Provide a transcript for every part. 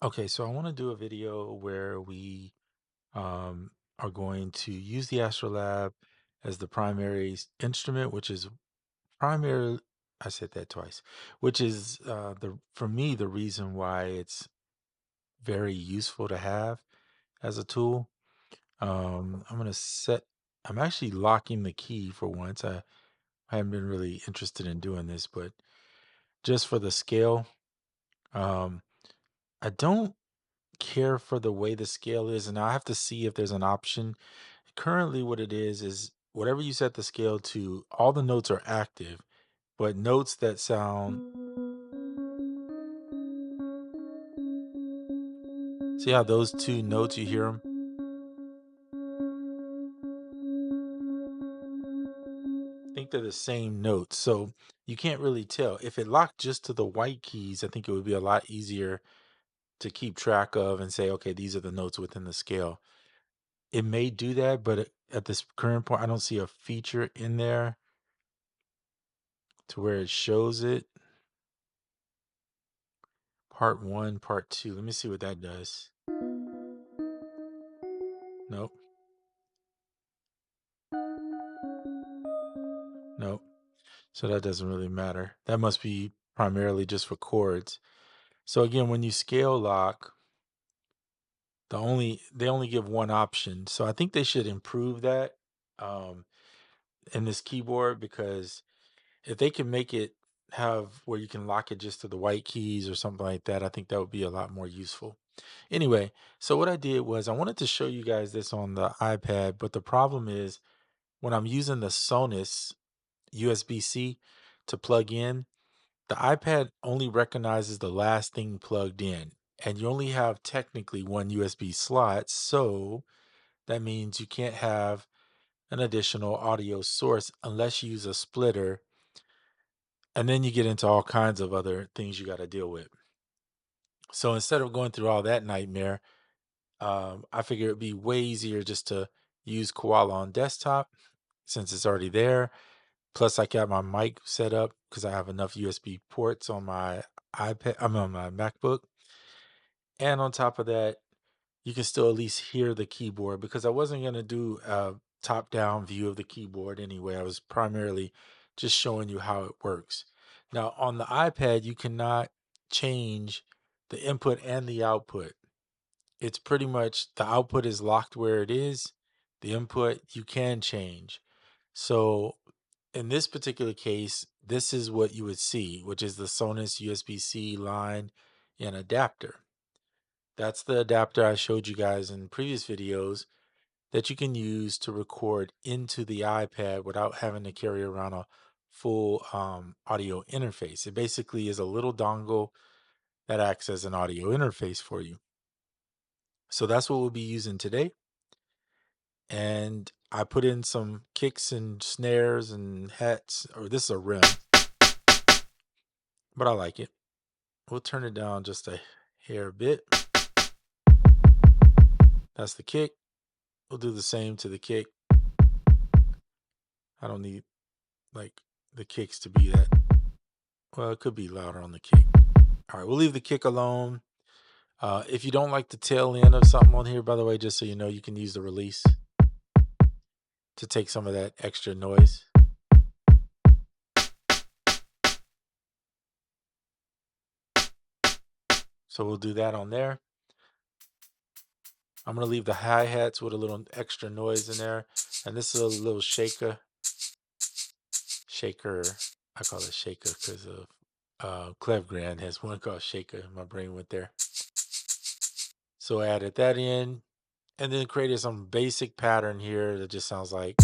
Okay, so I want to do a video where we are going to use the AstroLab as the primary instrument, which is primary. I said that twice, which is the for me the reason why it's very useful to have as a tool. I'm gonna set. I'm actually locking the key for once. I haven't been really interested in doing this, but just for the scale, um, I don't care for the way the scale is, and I have to see if there's an option. Currently, what it is whatever you set the scale to, all the notes are active, but notes that sound, see how those two notes, you hear them? I think they're the same notes. So you can't really tell. If it locked just to the white keys, I think it would be a lot easier to keep track of and say, okay, these are the notes within the scale. It may do that, but at this current point, I don't see a feature in there to where it shows it. Part one, part two. Let me see what that does. Nope. Nope. So that doesn't really matter. That must be primarily just for chords. So again, when you scale lock, they only give one option. So I think they should improve that um, in this keyboard, because if they can make it have where you can lock it just to the white keys or something like that, I think that would be a lot more useful. Anyway, so what I did was I wanted to show you guys this on the iPad, but the problem is when I'm using the Sonos USB-C to plug in, the iPad only recognizes the last thing plugged in, and you only have technically one USB slot. So that means you can't have an additional audio source unless you use a splitter. And then you get into all kinds of other things you got to deal with. So instead of going through all that nightmare, I figure it'd be way easier just to use Koala on desktop since it's already there. Plus, I got my mic set up because I have enough USB ports on my iPad. I'm on my MacBook, and on top of that, you can still at least hear the keyboard because I wasn't gonna do a top-down view of the keyboard anyway. I was primarily just showing you how it works. Now, on the iPad, you cannot change the input and the output. It's pretty much the output is locked where it is. The input you can change. So in this particular case, this is what you would see, which is the Sonos USB-C line and adapter. That's the adapter I showed you guys in previous videos that you can use to record into the iPad without having to carry around a full audio interface. It basically is a little dongle that acts as an audio interface for you. So that's what we'll be using today. And I put in some kicks and snares and hats, or this is a rim, but I like it. We'll turn it down just a hair bit. That's the kick. We'll do the same to the kick. I don't need like the kicks to be that. Well, it could be louder on the kick. All right, we'll leave the kick alone. If you don't like the tail end of something on here, by the way, just so you know, you can use the release to take some of that extra noise. So we'll do that on there. I'm going to leave the hi-hats with a little extra noise in there. And this is a little shaker. I call it shaker because of Clef Grand has one called shaker. My brain went there. So I added that in and then created some basic pattern here that just sounds like.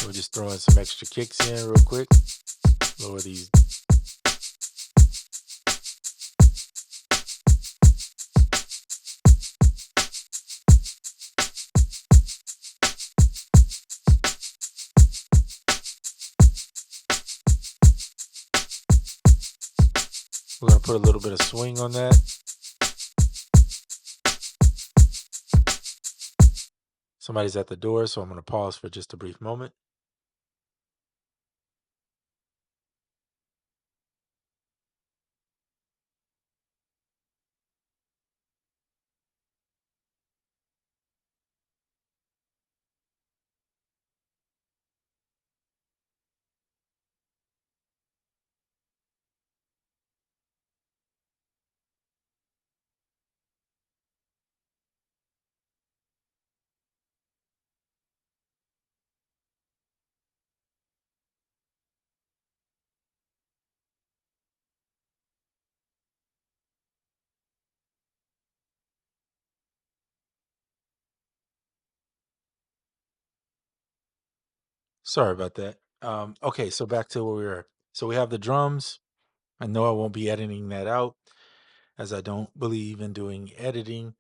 We'll just throw in some extra kicks in real quick. Lower these. We're going to put a little bit of swing on that. Somebody's at the door, so I'm going to pause for just a brief moment. Sorry about that. Okay, so back to where we were. So we have the drums. I know I won't be editing that out as I don't believe in doing editing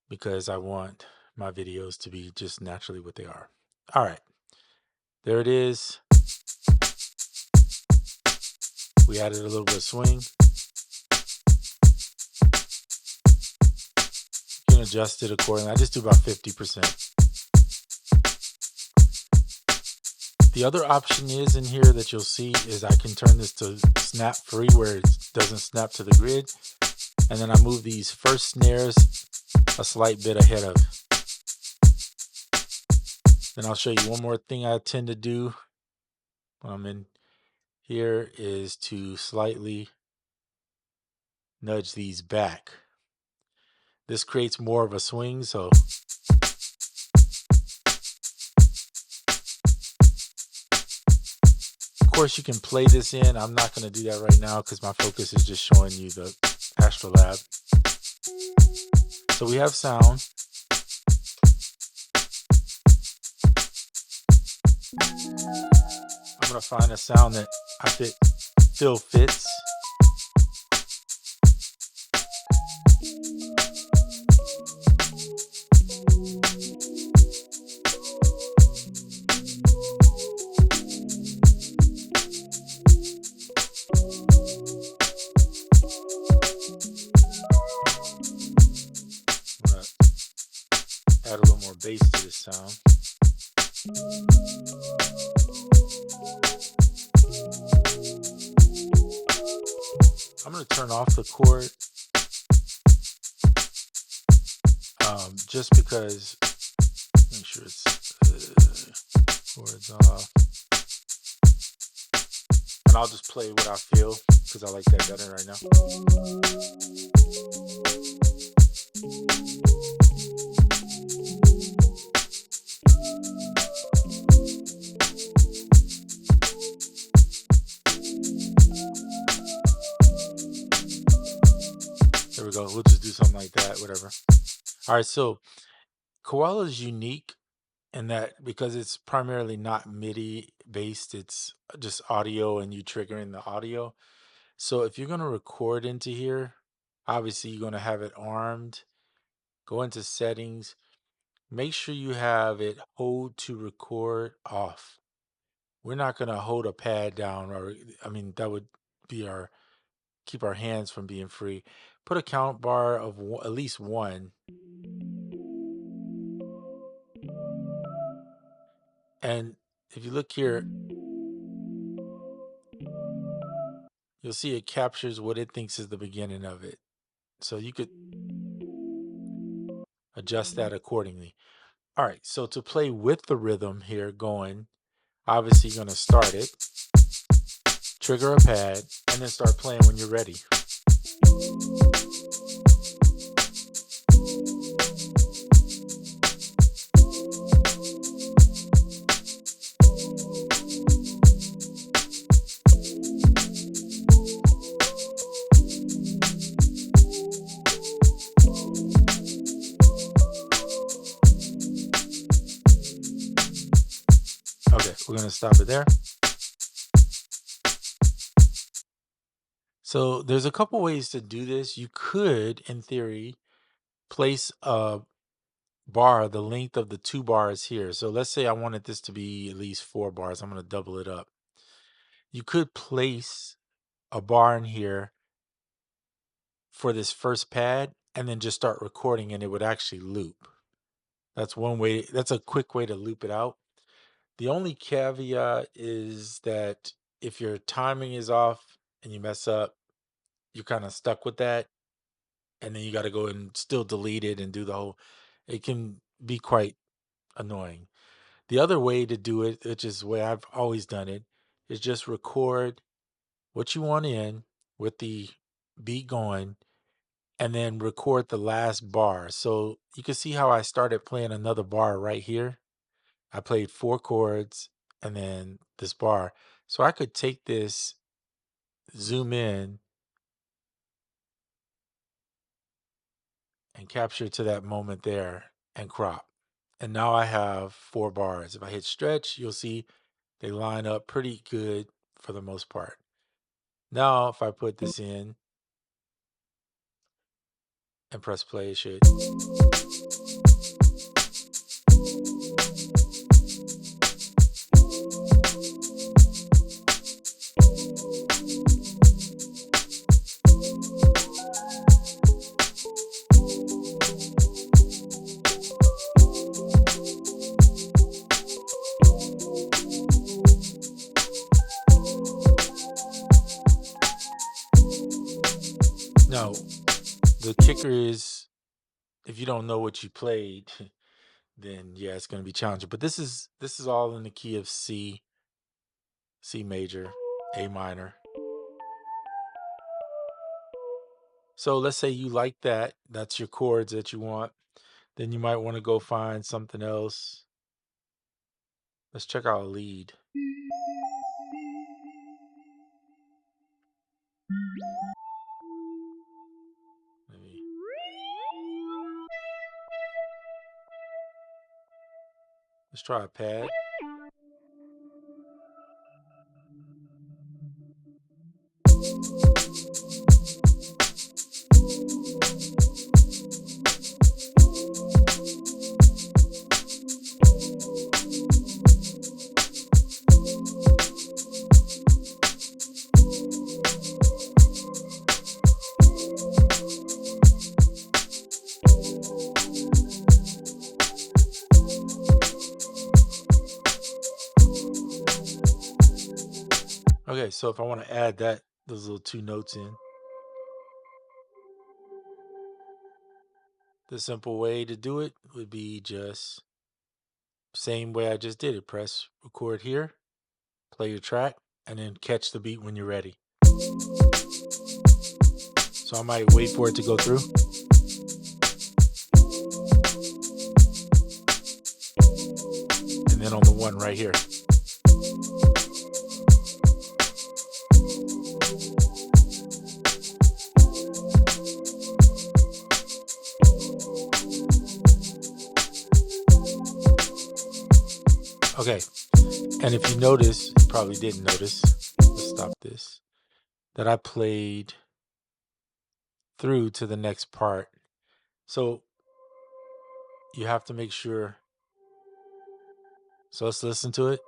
because I want my videos to be just naturally what they are. All right, there it is. We added a little bit of swing. You can adjust it accordingly. I just do about 50%. The other option is in here that you'll see is I can turn this to snap free where it doesn't snap to the grid. And then I move these first snares a slight bit ahead of. Then I'll show you one more thing I tend to do when I'm in here is to slightly nudge these back. This creates more of a swing, so of course you can play this in. I'm not going to do that right now because my focus is just showing you the AstroLab. So we have sound. I'm going to find a sound that I feel fits. I'm going to add a little more bass to this sound. I'm going to turn off the chord just because, make sure it's chords off. And I'll just play what I feel because I like that better right now. There we go. We'll just do something like that, whatever. All right, so Koala is unique in that because it's primarily not MIDI based, it's just audio and you triggering the audio. So if you're going to record into here, obviously you're going to have it armed. Go into settings. Make sure you have it hold to record off. We're not going to hold a pad down, or I mean that would be our keep our hands from being free. Put a count bar of at least one. And if you look here, you'll see it captures what it thinks is the beginning of it. So you could adjust that accordingly. All right, so to play with the rhythm here going, obviously you're going to start it, trigger a pad, and then start playing when you're ready. Okay, we're going to stop it there. So there's a couple ways to do this. You could, in theory, place a bar the length of the 2 bars here. So let's say I wanted this to be at least 4 bars. I'm going to double it up. You could place a bar in here for this first pad and then just start recording and it would actually loop. That's one way. That's a quick way to loop it out. The only caveat is that if your timing is off and you mess up, you're kind of stuck with that. And then you got to go and still delete it and do the whole, it can be quite annoying. The other way to do it, which is the way I've always done it, is just record what you want in with the beat going and then record the last bar. So you can see how I started playing another bar right here. I played 4 chords and then this bar. So I could take this, zoom in, and capture to that moment there and crop. And now I have 4 bars. If I hit stretch, you'll see they line up pretty good for the most part. Now, if I put this in and press play, it should. Now, the kicker is if you don't know what you played, then yeah, it's going to be challenging. But this is all in the key of C, C major, A minor. So let's say you like that. That's your chords that you want. Then you might want to go find something else. Let's check out a lead. Maybe. Let's try a pad. Okay, so if I want to add those little 2 notes in, the simple way to do it would be just same way I just did it. Press record here, play your track, and then catch the beat when you're ready. So I might wait for it to go through. And then on the one right here. Okay, and if you notice, you probably didn't notice, let's stop this, that I played through to the next part. So you have to make sure. So let's listen to it.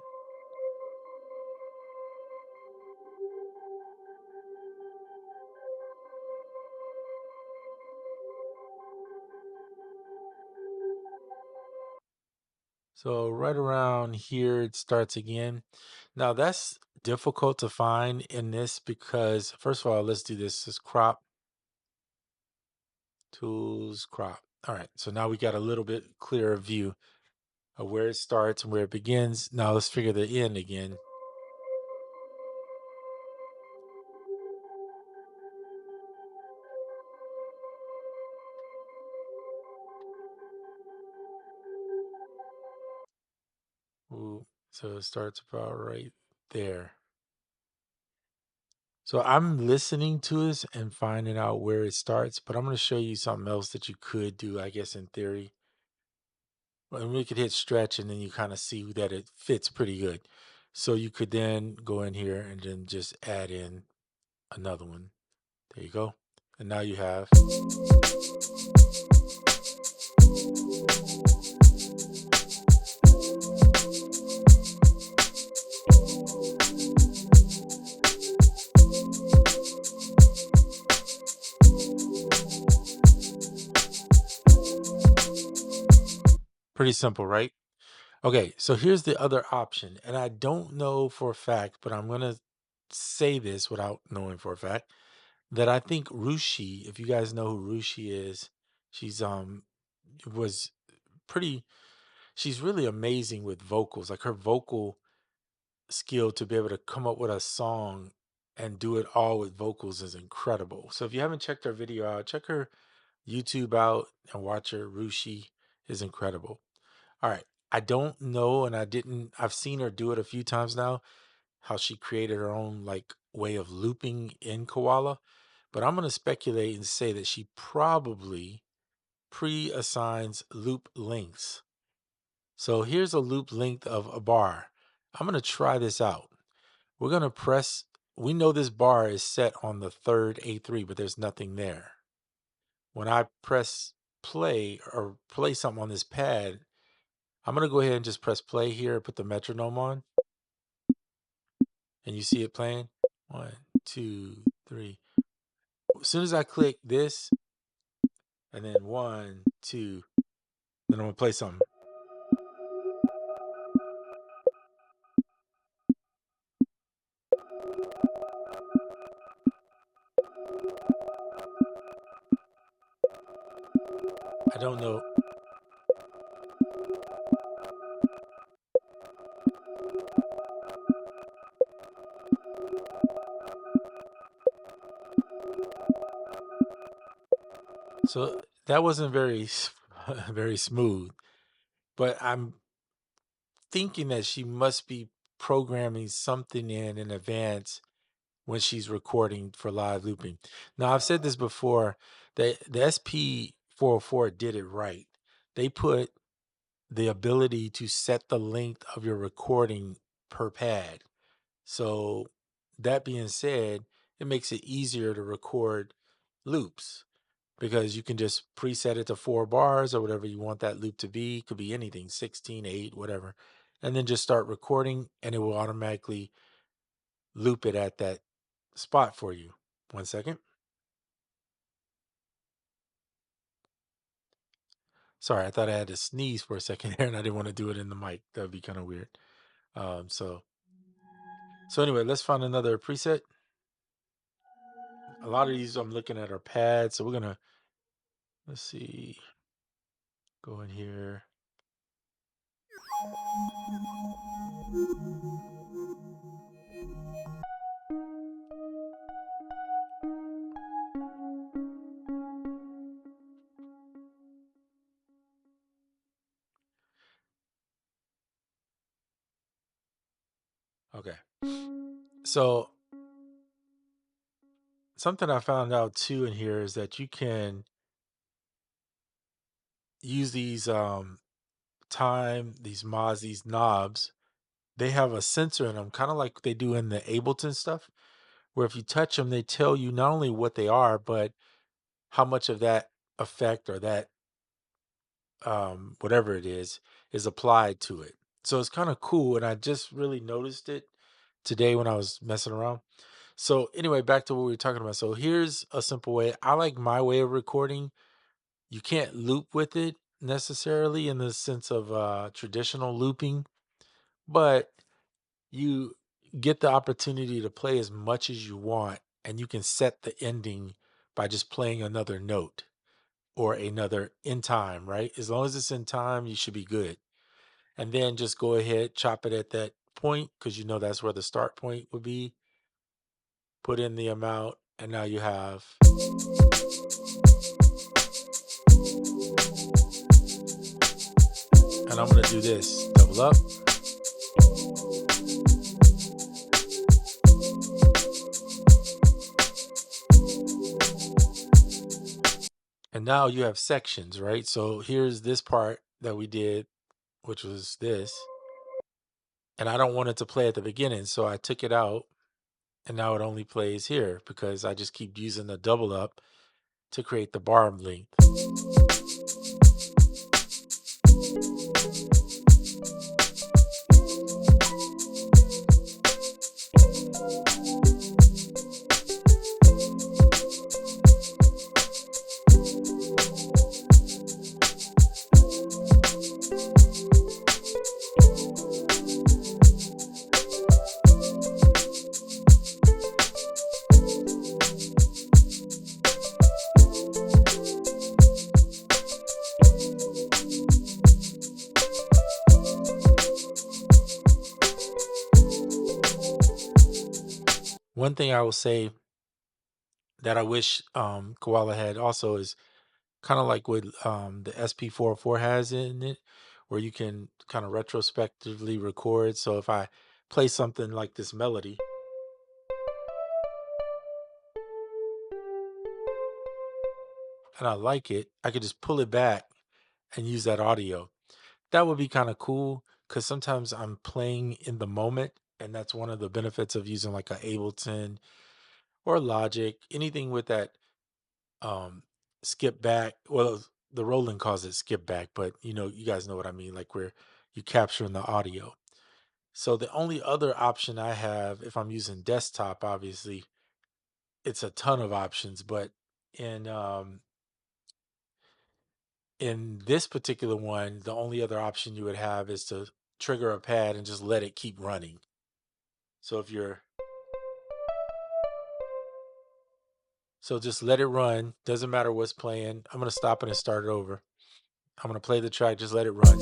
So right around here, it starts again. Now that's difficult to find in this because, first of all, let's do this. Let's crop, tools, crop. All right, so now we got a little bit clearer view of where it starts and where it begins. Now let's figure the end again. Ooh, so it starts about right there. So I'm listening to this and finding out where it starts, but I'm going to show you something else that you could do, I guess, in theory. And we could hit stretch and then you kind of see that it fits pretty good. So you could then go in here and then just add in another one. There you go. And now you have. Pretty simple, right? Okay, so here's the other option, and I don't know for a fact, but I'm gonna say this without knowing for a fact that I think Rushi, if you guys know who Rushi is, she's was pretty she's really amazing with vocals. Like her vocal skill to be able to come up with a song and do it all with vocals is incredible. So if you haven't checked her video out, check her YouTube out and watch her. Rushi is incredible. All right. I don't know, and I've seen her do it a few times now, how she created her own like way of looping in Koala. But I'm going to speculate and say that she probably pre-assigns loop lengths. So here's a loop length of a bar. I'm going to try this out. We're going to press, we know this bar is set on the third A3, but there's nothing there. When I press play or play something on this pad, I'm going to go ahead and just press play here, put the metronome on, and you see it playing. 1, 2, 3. As soon as I click this, and then 1, 2, then I'm going to play something. I don't know. So that wasn't very, very smooth, but I'm thinking that she must be programming something in advance when she's recording for live looping. Now, I've said this before, the SP404 did it right. They put the ability to set the length of your recording per pad. So that being said, it makes it easier to record loops because you can just preset it to 4 bars or whatever you want that loop to be. It could be anything, 16, 8, whatever. And then just start recording and it will automatically loop it at that spot for you. 1 second. Sorry, I thought I had to sneeze for a second there and I didn't want to do it in the mic. That would be kind of weird. So anyway, let's find another preset. A lot of these I'm looking at are pads. So we're going to, let's see, go in here. Okay. So something I found out too in here is that you can use these these mods, these knobs. They have a sensor in them, kind of like they do in the Ableton stuff, where if you touch them, they tell you not only what they are, but how much of that effect or that whatever it is applied to it. So it's kind of cool, and I just really noticed it today when I was messing around. So anyway, back to what we were talking about. So here's a simple way. I like my way of recording. You can't loop with it necessarily in the sense of traditional looping, but you get the opportunity to play as much as you want, and you can set the ending by just playing another note or another in time, right? As long as it's in time, you should be good. And then just go ahead, chop it at that point because you know that's where the start point would be. Put in the amount, and now you have. And I'm going to do this double up. And now you have sections, right? So here's this part that we did, which was this. And I don't want it to play at the beginning. So I took it out and now it only plays here because I just keep using the double up to create the bar length. One thing I will say that I wish Koala had also is kind of like what the SP404 has in it, where you can kind of retrospectively record. So if I play something like this melody and I like it, I could just pull it back and use that audio. That would be kind of cool because sometimes I'm playing in the moment, and that's one of the benefits of using like a Ableton or Logic, anything with that um skip back. Well, the Roland calls it skip back, but you guys know what I mean, like where you capturing the audio. So the only other option I have if I'm using desktop, obviously, it's a ton of options, but in in this particular one, the only other option you would have is to trigger a pad and just let it keep running. So if you're so just let it run, doesn't matter what's playing. I'm going to stop it and start it over. I'm going to play the track, just let it run.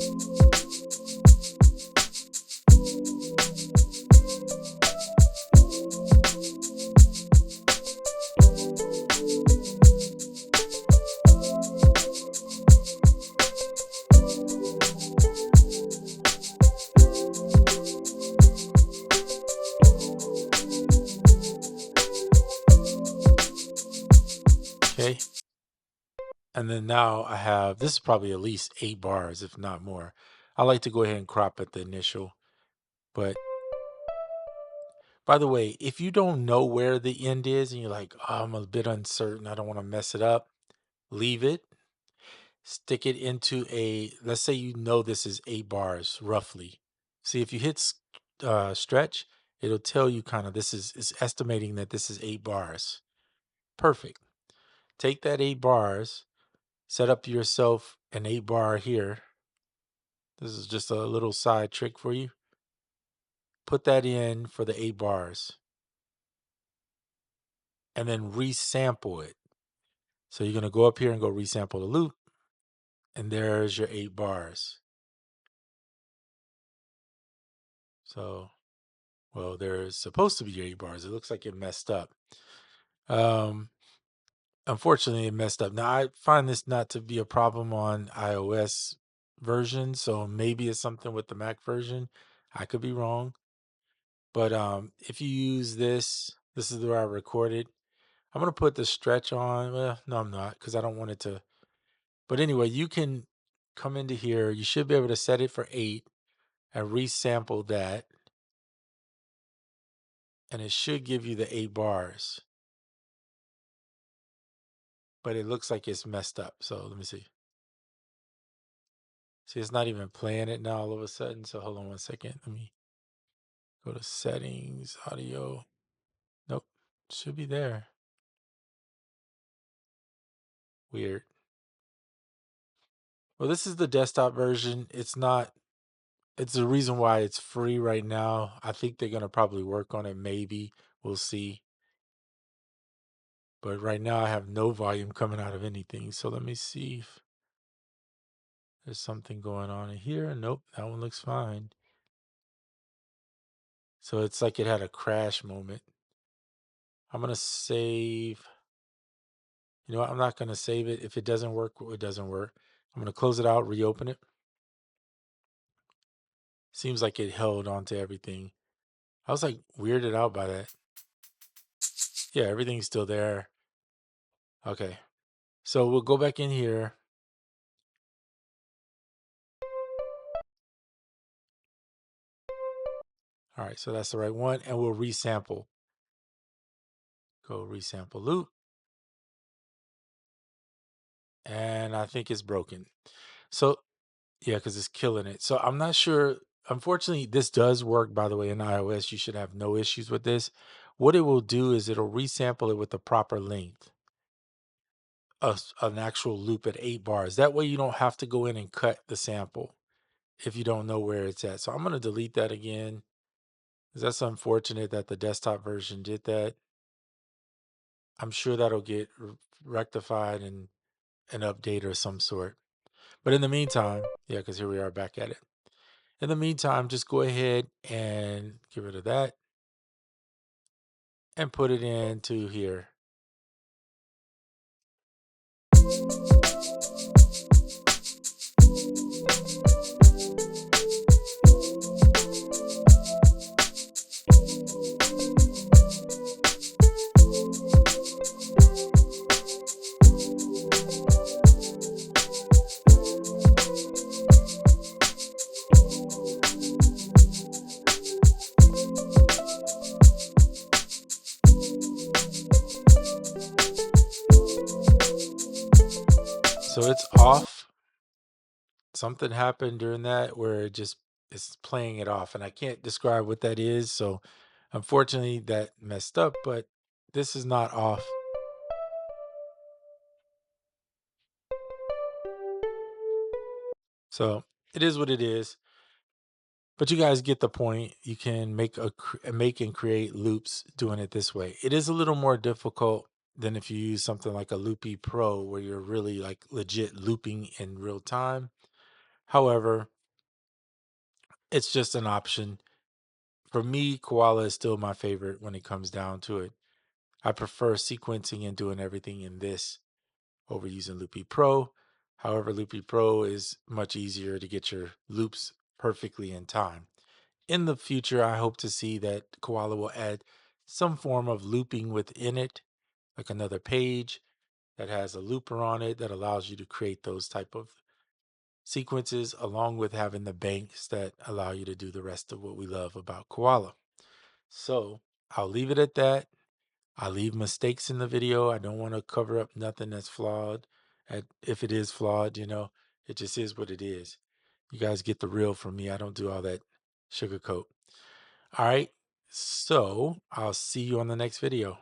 Okay? And then now I have, this is probably at least 8 bars, if not more. I like to go ahead and crop at the initial. But by the way, if you don't know where the end is and you're like, oh, I'm a bit uncertain, I don't want to mess it up, leave it, stick it into let's say this is 8 bars roughly. See, if you hit stretch, it'll tell you kind of is estimating that this is 8 bars. Perfect. Take that 8 bars, set up yourself an 8 bar here. This is just a little side trick for you. Put that in for the 8 bars and then resample it. So you're going to go up here and go resample the loop. And there's your 8 bars. So, well, there's supposed to be 8 bars. It looks like it messed up. Um, Unfortunately, it messed up. Now, I find this not to be a problem on iOS version. So maybe it's something with the Mac version. I could be wrong. But if you use this is where I recorded. I'm going to put the stretch on. Well, no, I'm not because I don't want it to. But anyway, you can come into here. You should be able to set it for 8 and resample that. And it should give you the 8 bars. But it looks like it's messed up. So let me see. See, it's not even playing it now all of a sudden. So hold on one second. Let me go to settings, audio. Nope. Should be there. Weird. Well, this is the desktop version. It's the reason why it's free right now. I think they're going to probably work on it. Maybe. We'll see. But right now I have no volume coming out of anything. So let me see if there's something going on in here. Nope. That one looks fine. So it's like it had a crash moment. I'm going to save. You know what? I'm not going to save it. If it doesn't work, it doesn't work. I'm going to close it out, reopen it. Seems like it held onto everything. I was like weirded out by that. Yeah, everything's still there. Okay. So we'll go back in here. All right, so that's the right one. And we'll resample. Go resample loop. And I think it's broken. So yeah, because it's killing it. So I'm not sure. Unfortunately, this does work, by the way, in iOS. You should have no issues with this. What it will do is it'll resample it with the proper length. An actual loop at 8 bars. That way you don't have to go in and cut the sample if you don't know where it's at. So I'm going to delete that again. 'Cause that's unfortunate that the desktop version did that. I'm sure that'll get rectified and an update or some sort. But in the meantime, yeah, because here we are back at it. In the meantime, just go ahead and get rid of that. and put it into here. So it's off. Something happened during that where it just is playing it off, and I can't describe what that is. So unfortunately that messed up, but this is not off. So it is what it is. But you guys get the point. You can make and create loops doing it this way. It is a little more difficult than if you use something like a Loopy Pro where you're really like legit looping in real time. However, it's just an option. For me, Koala is still my favorite when it comes down to it. I prefer sequencing and doing everything in this over using Loopy Pro. However, Loopy Pro is much easier to get your loops perfectly in time. In the future, I hope to see that Koala will add some form of looping within it, like another page that has a looper on it that allows you to create those type of sequences, along with having the banks that allow you to do the rest of what we love about Koala. So I'll leave it at that. I leave mistakes in the video. I don't want to cover up nothing that's flawed. If it is flawed, it just is what it is. You guys get the real from me. I don't do all that sugarcoat. All right. So I'll see you on the next video.